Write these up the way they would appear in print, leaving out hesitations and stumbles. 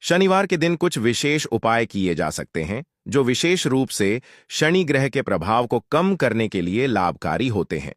शनिवार के दिन कुछ विशेष उपाय किए जा सकते हैं जो विशेष रूप से शनि ग्रह के प्रभाव को कम करने के लिए लाभकारी होते हैं।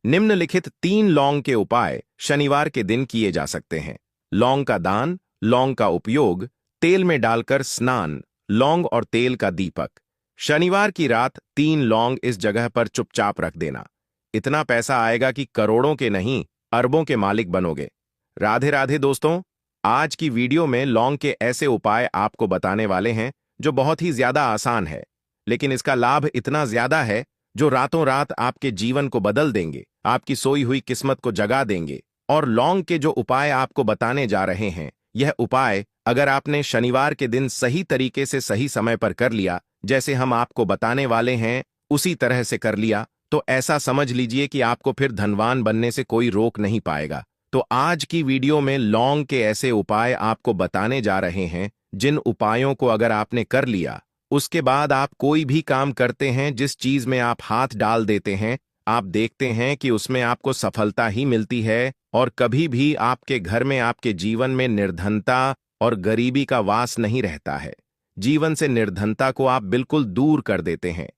निम्नलिखित 3 लौंग के उपाय शनिवार के दिन किए जा सकते हैं। लौंग का दान, लौंग का उपयोग, तेल में डालकर स्नान, लौंग और तेल का दीपक। शनिवार की रात 3 लौंग इस जगह पर चुपचाप रख देना। इतना पैसा आएगा कि करोड़ों के नहीं, अरबों के मालिक बनोगे। राधे राधे दोस्तों, आज की वीडियो में लौंग के ऐसे उपाय आपको बताने वाले हैं जो बहुत ही ज्यादा आसान है, लेकिन इसका लाभ इतना ज्यादा है जो रातों रात आपके जीवन को बदल देंगे, आपकी सोई हुई किस्मत को जगा देंगे। और लौंग के जो उपाय आपको बताने जा रहे हैं, यह उपाय अगर आपने शनिवार के दिन सही तरीके से सही समय पर कर लिया, जैसे हम आपको बताने वाले हैं उसी तरह से कर लिया, तो ऐसा समझ लीजिए कि आपको फिर धनवान बनने से कोई रोक नहीं पाएगा। तो आज की वीडियो में लौंग के ऐसे उपाय आपको बताने जा रहे हैं जिन उपायों को अगर आपने कर लिया, उसके बाद आप कोई भी काम करते हैं, जिस चीज में आप हाथ डाल देते हैं, आप देखते हैं कि उसमें आपको सफलता ही मिलती है और कभी भी आपके घर में, आपके जीवन में निर्धनता और गरीबी का वास नहीं रहता है। जीवन से निर्धनता को आप बिल्कुल दूर कर देते हैं।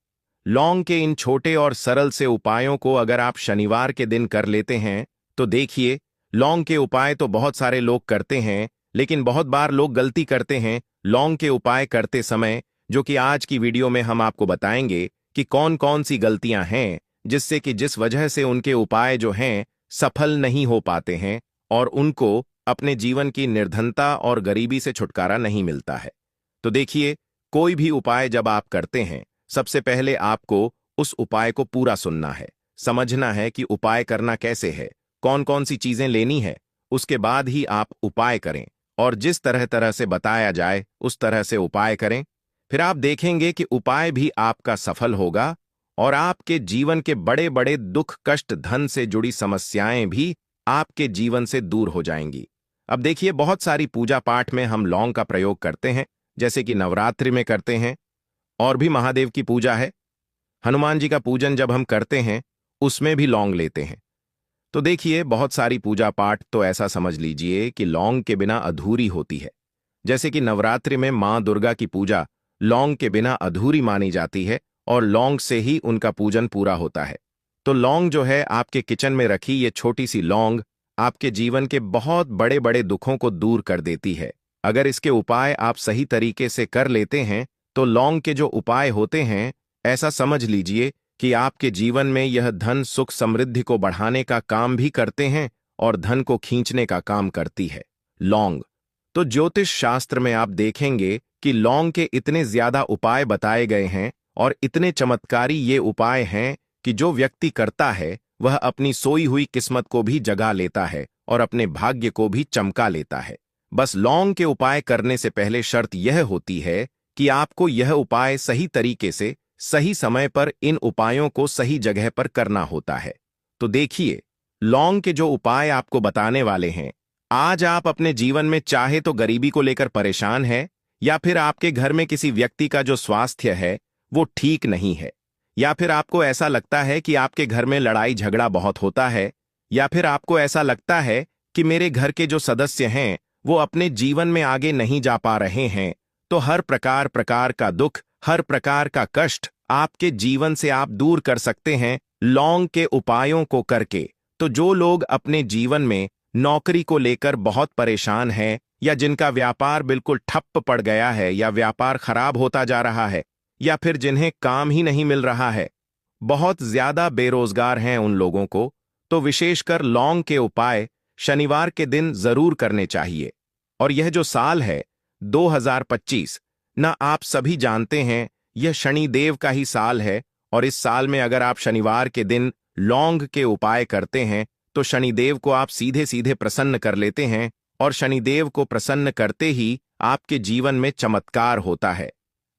लौंग के इन छोटे और सरल से उपायों को अगर आप शनिवार के दिन कर लेते हैं तो देखिए, लौंग के उपाय तो बहुत सारे लोग करते हैं, लेकिन बहुत बार लोग गलती करते हैं लौंग के उपाय करते समय, जो कि आज की वीडियो में हम आपको बताएंगे कि कौन कौन सी गलतियां हैं जिससे कि जिस वजह से उनके उपाय जो हैं सफल नहीं हो पाते हैं और उनको अपने जीवन की निर्धनता और गरीबी से छुटकारा नहीं मिलता है। तो देखिए, कोई भी उपाय जब आप करते हैं, सबसे पहले आपको उस उपाय को पूरा सुनना है, समझना है कि उपाय करना कैसे है, कौन कौन सी चीजें लेनी है, उसके बाद ही आप उपाय करें और जिस तरह तरह से बताया जाए उस तरह से उपाय करें। फिर आप देखेंगे कि उपाय भी आपका सफल होगा और आपके जीवन के बड़े बड़े दुख, कष्ट, धन से जुड़ी समस्याएं भी आपके जीवन से दूर हो जाएंगी। अब देखिए, बहुत सारी पूजा पाठ में हम लौंग का प्रयोग करते हैं, जैसे कि नवरात्रि में करते हैं, और भी महादेव की पूजा है, हनुमान जी का पूजन जब हम करते हैं उसमें भी लौंग लेते हैं। तो देखिए, बहुत सारी पूजा पाठ तो ऐसा समझ लीजिए कि लौंग के बिना अधूरी होती है। जैसे कि नवरात्रि में मां दुर्गा की पूजा लौंग के बिना अधूरी मानी जाती है और लौंग से ही उनका पूजन पूरा होता है। तो लौंग जो है, आपके किचन में रखी ये छोटी सी लौंग आपके जीवन के बहुत बड़े बड़े दुखों को दूर कर देती है। अगर इसके उपाय आप सही तरीके से कर लेते हैं तो लौंग के जो उपाय होते हैं, ऐसा समझ लीजिए कि आपके जीवन में यह धन, सुख, समृद्धि को बढ़ाने का काम भी करते हैं और धन को खींचने का काम करती है लौंग। तो ज्योतिष शास्त्र में आप देखेंगे कि लौंग के इतने ज्यादा उपाय बताए गए हैं और इतने चमत्कारी ये उपाय हैं कि जो व्यक्ति करता है वह अपनी सोई हुई किस्मत को भी जगा लेता है और अपने भाग्य को भी चमका लेता है। बस लौंग के उपाय करने से पहले शर्त यह होती है कि आपको यह उपाय सही तरीके से, सही समय पर इन उपायों को सही जगह पर करना होता है। तो देखिए, लौंग के जो उपाय आपको बताने वाले हैं, आज आप अपने जीवन में चाहे तो गरीबी को लेकर परेशान है, या फिर आपके घर में किसी व्यक्ति का जो स्वास्थ्य है वो ठीक नहीं है, या फिर आपको ऐसा लगता है कि आपके घर में लड़ाई झगड़ा बहुत होता है, या फिर आपको ऐसा लगता है कि मेरे घर के जो सदस्य हैं वो अपने जीवन में आगे नहीं जा पा रहे हैं। तो हर प्रकार प्रकार का दुख, हर प्रकार का कष्ट आपके जीवन से आप दूर कर सकते हैं लौंग के उपायों को करके। तो जो लोग अपने जीवन में नौकरी को लेकर बहुत परेशान हैं, या जिनका व्यापार बिल्कुल ठप्प पड़ गया है, या व्यापार खराब होता जा रहा है, या फिर जिन्हें काम ही नहीं मिल रहा है, बहुत ज्यादा बेरोजगार हैं उन लोगों को, तो विशेषकर लौंग के उपाय शनिवार के दिन जरूर करने चाहिए। और यह जो साल है 2025, ना आप सभी जानते हैं यह शनिदेव का ही साल है, और इस साल में अगर आप शनिवार के दिन लौंग के उपाय करते हैं तो शनिदेव को आप सीधे सीधे प्रसन्न कर लेते हैं, और शनिदेव को प्रसन्न करते ही आपके जीवन में चमत्कार होता है।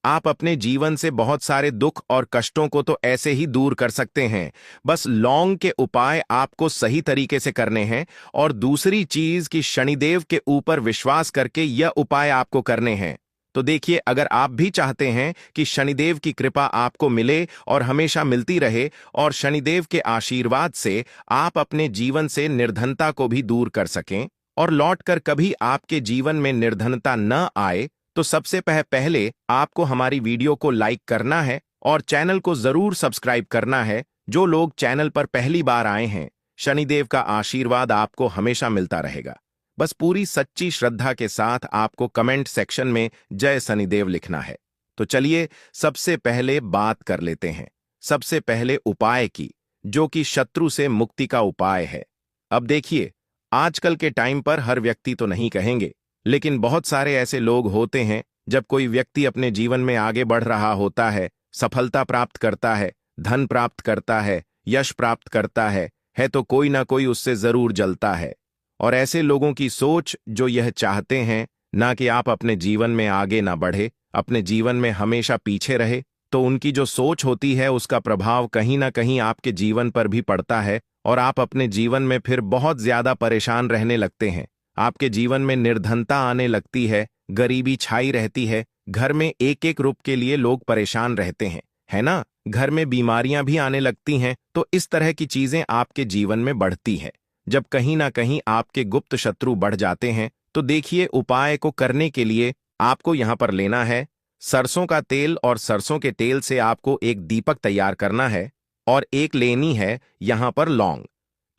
आप अपने जीवन से बहुत सारे दुख और कष्टों को तो ऐसे ही दूर कर सकते हैं, बस लौंग के उपाय आपको सही तरीके से करने हैं। और दूसरी चीज कि शनिदेव के ऊपर विश्वास करके यह उपाय आपको करने हैं। तो देखिए, अगर आप भी चाहते हैं कि शनिदेव की कृपा आपको मिले और हमेशा मिलती रहे, और शनिदेव के आशीर्वाद से आप अपने जीवन से निर्धनता को भी दूर कर सकें और लौटकर कभी आपके जीवन में निर्धनता न आए, तो सबसे पहले आपको हमारी वीडियो को लाइक करना है और चैनल को जरूर सब्सक्राइब करना है। जो लोग चैनल पर पहली बार आए हैं, शनिदेव का आशीर्वाद आपको हमेशा मिलता रहेगा। बस पूरी सच्ची श्रद्धा के साथ आपको कमेंट सेक्शन में जय शनिदेव लिखना है। तो चलिए सबसे पहले बात कर लेते हैं सबसे पहले उपाय की, जो कि शत्रु से मुक्ति का उपाय है। अब देखिए, आजकल के टाइम पर हर व्यक्ति तो नहीं कहेंगे, लेकिन बहुत सारे ऐसे लोग होते हैं, जब कोई व्यक्ति अपने जीवन में आगे बढ़ रहा होता है, सफलता प्राप्त करता है, धन प्राप्त करता है, यश प्राप्त करता है तो कोई ना कोई उससे जरूर जलता है। और ऐसे लोगों की सोच जो यह चाहते हैं ना कि आप अपने जीवन में आगे ना बढ़े, अपने जीवन में हमेशा पीछे रहे, तो उनकी जो सोच होती है उसका प्रभाव कहीं ना कहीं आपके जीवन पर भी पड़ता है और आप अपने जीवन में फिर बहुत ज्यादा परेशान रहने लगते हैं। आपके जीवन में निर्धनता आने लगती है, गरीबी छाई रहती है, घर में एक एक रुपए के लिए लोग परेशान रहते हैं, है ना? घर में बीमारियां भी आने लगती हैं। तो इस तरह की चीजें आपके जीवन में बढ़ती है। जब कहीं ना कहीं आपके गुप्त शत्रु बढ़ जाते हैं, तो देखिए, उपाय को करने के लिए आपको यहां पर लेना है सरसों का तेल, और सरसों के तेल से आपको एक दीपक तैयार करना है और एक लेनी है यहां पर लौंग।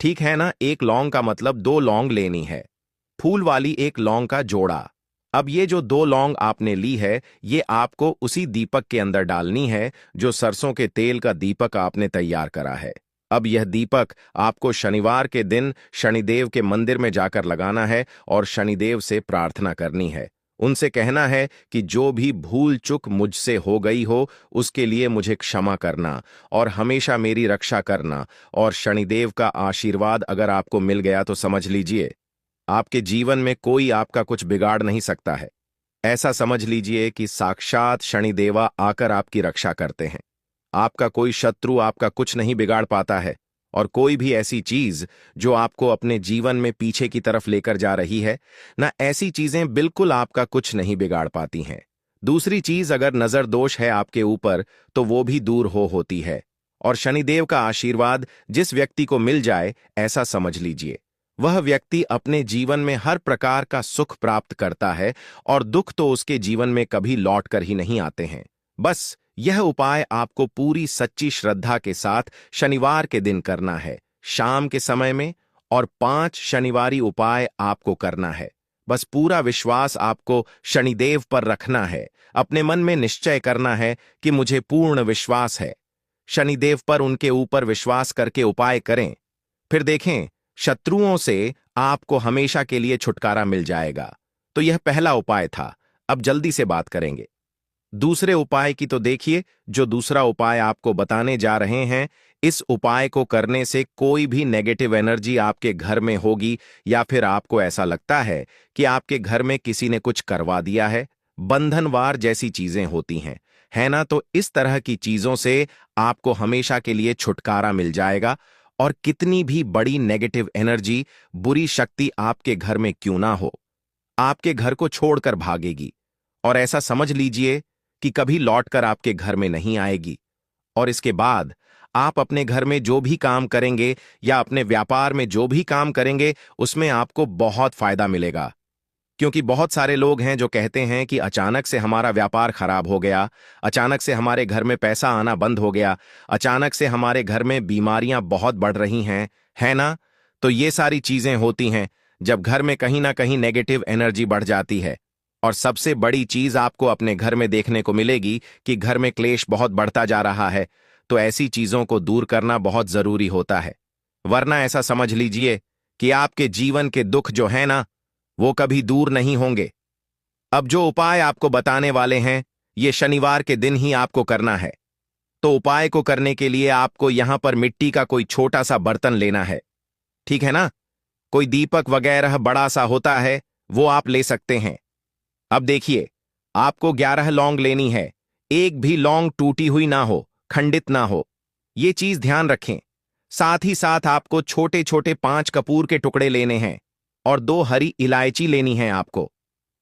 ठीक है ना? एक लौंग का मतलब 2 लौंग लेनी है, फूल वाली एक लौंग का जोड़ा। अब ये जो 2 लौंग आपने ली है, ये आपको उसी दीपक के अंदर डालनी है जो सरसों के तेल का दीपक आपने तैयार करा है। अब यह दीपक आपको शनिवार के दिन शनिदेव के मंदिर में जाकर लगाना है और शनिदेव से प्रार्थना करनी है। उनसे कहना है कि जो भी भूल चूक मुझसे हो गई हो उसके लिए मुझे क्षमा करना और हमेशा मेरी रक्षा करना। और शनिदेव का आशीर्वाद अगर आपको मिल गया तो समझ लीजिए, आपके जीवन में कोई आपका कुछ बिगाड़ नहीं सकता है। ऐसा समझ लीजिए कि साक्षात शनिदेवा आकर आपकी रक्षा करते हैं। आपका कोई शत्रु आपका कुछ नहीं बिगाड़ पाता है, और कोई भी ऐसी चीज जो आपको अपने जीवन में पीछे की तरफ लेकर जा रही है ना, ऐसी चीजें बिल्कुल आपका कुछ नहीं बिगाड़ पाती हैं। दूसरी चीज, अगर नजर दोष है आपके ऊपर तो वो भी दूर होती है। और शनिदेव का आशीर्वाद जिस व्यक्ति को मिल जाए, ऐसा समझ लीजिए वह व्यक्ति अपने जीवन में हर प्रकार का सुख प्राप्त करता है और दुख तो उसके जीवन में कभी लौट कर ही नहीं आते हैं। बस यह उपाय आपको पूरी सच्ची श्रद्धा के साथ शनिवार के दिन करना है, शाम के समय में, और 5 शनिवारी उपाय आपको करना है। बस पूरा विश्वास आपको शनिदेव पर रखना है। अपने मन में निश्चय करना है कि मुझे पूर्ण विश्वास है शनिदेव पर। उनके ऊपर विश्वास करके उपाय करें, फिर देखें शत्रुओं से आपको हमेशा के लिए छुटकारा मिल जाएगा। तो यह पहला उपाय था। अब जल्दी से बात करेंगे दूसरे उपाय की। तो देखिए, जो दूसरा उपाय आपको बताने जा रहे हैं, इस उपाय को करने से कोई भी नेगेटिव एनर्जी आपके घर में होगी, या फिर आपको ऐसा लगता है कि आपके घर में किसी ने कुछ करवा दिया है, बंधनवार जैसी चीजें होती हैं, है ना? तो इस तरह की चीजों से आपको हमेशा के लिए छुटकारा मिल जाएगा। और कितनी भी बड़ी नेगेटिव एनर्जी, बुरी शक्ति आपके घर में क्यों ना हो, आपके घर को छोड़कर भागेगी, और ऐसा समझ लीजिए कि कभी लौटकर आपके घर में नहीं आएगी। और इसके बाद आप अपने घर में जो भी काम करेंगे या अपने व्यापार में जो भी काम करेंगे, उसमें आपको बहुत फायदा मिलेगा। क्योंकि बहुत सारे लोग हैं जो कहते हैं कि अचानक से हमारा व्यापार खराब हो गया, अचानक से हमारे घर में पैसा आना बंद हो गया, अचानक से हमारे घर में बीमारियां बहुत बढ़ रही हैं, है ना? तो ये सारी चीजें होती हैं जब घर में कहीं ना कहीं नेगेटिव एनर्जी बढ़ जाती है। और सबसे बड़ी चीज आपको अपने घर में देखने को मिलेगी कि घर में क्लेश बहुत बढ़ता जा रहा है। तो ऐसी चीजों को दूर करना बहुत जरूरी होता है, वरना ऐसा समझ लीजिए कि आपके जीवन के दुख जो है ना, वो कभी दूर नहीं होंगे। अब जो उपाय आपको बताने वाले हैं, ये शनिवार के दिन ही आपको करना है। तो उपाय को करने के लिए आपको यहां पर मिट्टी का कोई छोटा सा बर्तन लेना है, ठीक है ना? कोई दीपक वगैरह बड़ा सा होता है, वो आप ले सकते हैं। अब देखिए, आपको 11 लौंग लेनी है। एक भी लौंग टूटी हुई ना हो, खंडित ना हो, ये चीज ध्यान रखें। साथ ही साथ आपको छोटे छोटे 5 कपूर के टुकड़े लेने हैं और 2 हरी इलायची लेनी है आपको।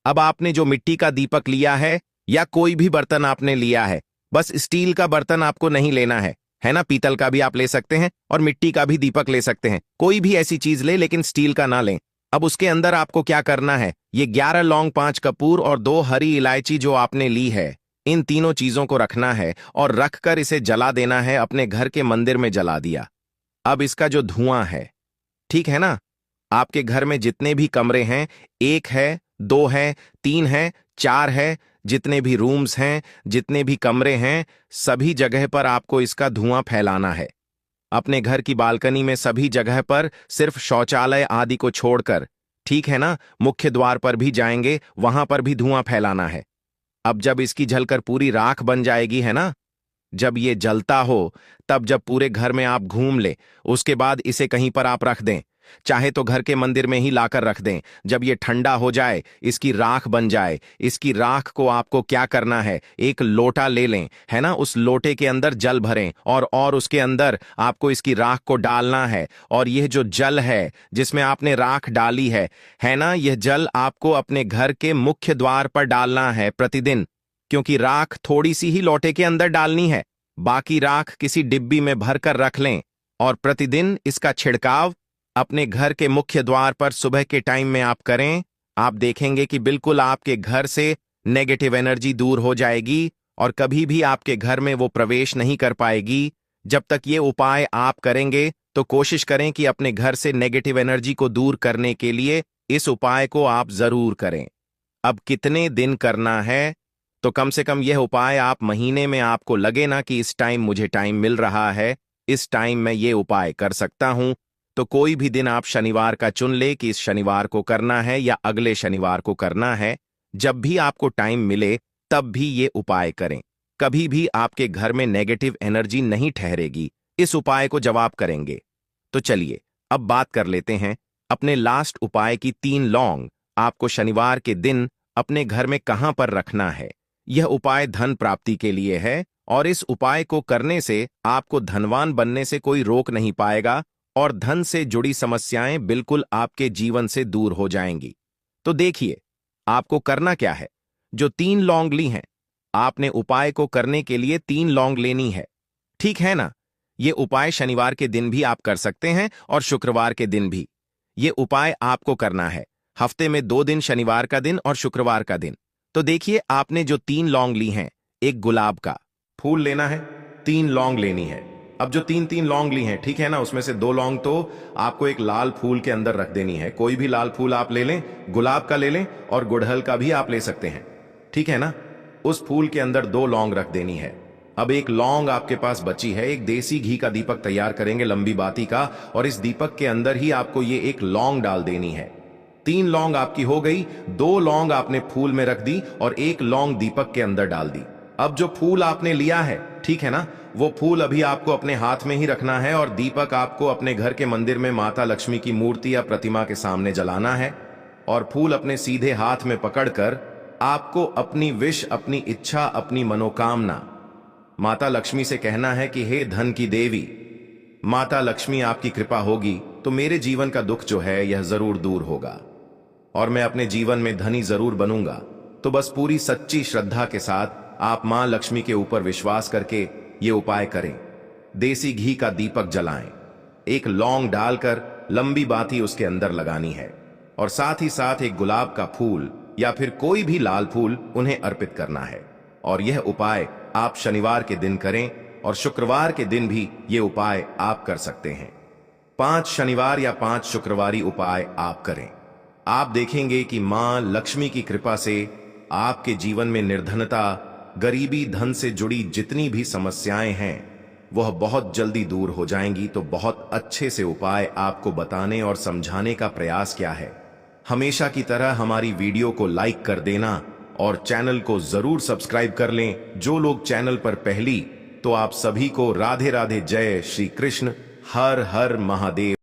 अब आपने जो मिट्टी का दीपक लिया है या कोई भी बर्तन आपने लिया है, बस स्टील का बर्तन आपको नहीं लेना है ना? पीतल का भी आप ले सकते हैं और मिट्टी का भी दीपक ले सकते हैं। कोई भी ऐसी चीज ले, लेकिन स्टील का ना लें। अब उसके अंदर आपको क्या करना है, ये 11 लौंग, 5 कपूर और 2 हरी इलायची जो आपने ली है, इन तीनों चीजों को रखना है और रखकर इसे जला देना है। अपने घर के मंदिर में जला दिया। अब इसका जो धुआं है, ठीक है ना, आपके घर में जितने भी कमरे हैं, 1 है, 2 है, 3 है, 4 है, जितने भी रूम्स हैं, जितने भी कमरे हैं, सभी जगह पर आपको इसका धुआं फैलाना है। अपने घर की बालकनी में सभी जगह पर, सिर्फ शौचालय आदि को छोड़कर, ठीक है ना, मुख्य द्वार पर भी जाएंगे, वहां पर भी धुआं फैलाना है। अब जब इसकी जलकर पूरी राख बन जाएगी, है ना, जब ये जलता हो, तब जब पूरे घर में आप घूम ले, उसके बाद इसे कहीं पर आप रख दें, चाहे तो घर के मंदिर में ही लाकर रख दें। जब ये ठंडा हो जाए, इसकी राख बन जाए, इसकी राख को आपको क्या करना है, एक लोटा ले लें, है ना, उस लोटे के अंदर जल भरें और उसके अंदर आपको इसकी राख को डालना है। और यह जो जल है जिसमें आपने राख डाली है ना, यह जल आपको अपने घर के मुख्य द्वार पर डालना है प्रतिदिन, क्योंकि राख थोड़ी सी ही लोटे के अंदर डालनी है। बाकी राख किसी डिब्बी में भरकर रख लें और प्रतिदिन इसका छिड़काव अपने घर के मुख्य द्वार पर सुबह के टाइम में आप करें। आप देखेंगे कि बिल्कुल आपके घर से नेगेटिव एनर्जी दूर हो जाएगी और कभी भी आपके घर में वो प्रवेश नहीं कर पाएगी। जब तक ये उपाय आप करेंगे तो कोशिश करें कि अपने घर से नेगेटिव एनर्जी को दूर करने के लिए इस उपाय को आप जरूर करें। अब कितने दिन करना है, तो कम से कम यह उपाय आप महीने में, आपको लगे ना कि इस टाइम मुझे टाइम मिल रहा है, इस टाइम मैं ये उपाय कर सकता हूं, तो कोई भी दिन आप शनिवार का चुन ले कि इस शनिवार को करना है या अगले शनिवार को करना है। जब भी आपको टाइम मिले तब भी ये उपाय करें। कभी भी आपके घर में नेगेटिव एनर्जी नहीं ठहरेगी इस उपाय को जब आप करेंगे। तो चलिए अब बात कर लेते हैं अपने लास्ट उपाय की। 3 लौंग आपको शनिवार के दिन अपने घर में कहां पर रखना है। यह उपाय धन प्राप्ति के लिए है और इस उपाय को करने से आपको धनवान बनने से कोई रोक नहीं पाएगा और धन से जुड़ी समस्याएं बिल्कुल आपके जीवन से दूर हो जाएंगी। तो देखिए आपको करना क्या है। जो 3 लौंग ली हैं, आपने उपाय को करने के लिए 3 लौंग लेनी है, ठीक है ना। ये उपाय शनिवार के दिन भी आप कर सकते हैं और शुक्रवार के दिन भी। ये उपाय आपको करना है हफ्ते में 2 दिन, शनिवार का दिन और शुक्रवार का दिन। तो देखिए आपने जो 3 लौंग ली हैं, एक गुलाब का फूल लेना है, 3 लौंग लेनी है। अब जो 3 लौंग ली हैं, ठीक है ना, उसमें से 2 लौंग तो आपको एक लाल फूल के अंदर रख देनी है। कोई भी लाल फूल आप ले लें, गुलाब का ले लें और गुड़हल का भी आप ले सकते हैं, ठीक है ना। उस फूल के अंदर 2 लौंग रख देनी है। अब एक लौंग आपके पास बची है, एक देसी घी का दीपक तैयार करेंगे, लंबी बाती का, और इस दीपक के अंदर ही आपको ये एक लौंग डाल देनी है। 3 लौंग आपकी हो गई, 2 लौंग आपने फूल में रख दी और 1 लौंग दीपक के अंदर डाल दी। अब जो फूल आपने लिया है, ठीक है ना, वो फूल अभी आपको अपने हाथ में ही रखना है और दीपक आपको अपने घर के मंदिर में माता लक्ष्मी की मूर्ति या प्रतिमा के सामने जलाना है। और फूल अपने सीधे हाथ में पकड़कर आपको अपनी विश, अपनी इच्छा, अपनी मनोकामना माता लक्ष्मी से कहना है कि हे धन की देवी, माता लक्ष्मी आपकी कृपा होगी तो मेरे जीवन का दुख जो है यह जरूर दूर होगा और मैं अपने जीवन में धनी जरूर बनूंगा। तो बस पूरी सच्ची श्रद्धा के साथ आप मां लक्ष्मी के ऊपर विश्वास करके ये उपाय करें। देसी घी का दीपक जलाएं, एक लौंग डालकर लंबी बाती उसके अंदर लगानी है और साथ ही साथ एक गुलाब का फूल या फिर कोई भी लाल फूल उन्हें अर्पित करना है। और यह उपाय आप शनिवार के दिन करें और शुक्रवार के दिन भी ये उपाय आप कर सकते हैं। 5 शनिवार या 5 शुक्रवारी उपाय आप करें। आप देखेंगे कि मां लक्ष्मी की कृपा से आपके जीवन में निर्धनता, गरीबी, धन से जुड़ी जितनी भी समस्याएं हैं वह बहुत जल्दी दूर हो जाएंगी। तो बहुत अच्छे से उपाय आपको बताने और समझाने का प्रयास किया है। हमेशा की तरह हमारी वीडियो को लाइक कर देना और चैनल को जरूर सब्सक्राइब कर लें। जो लोग चैनल पर पहली, तो आप सभी को राधे राधे, जय श्री कृष्ण, हर हर महादेव।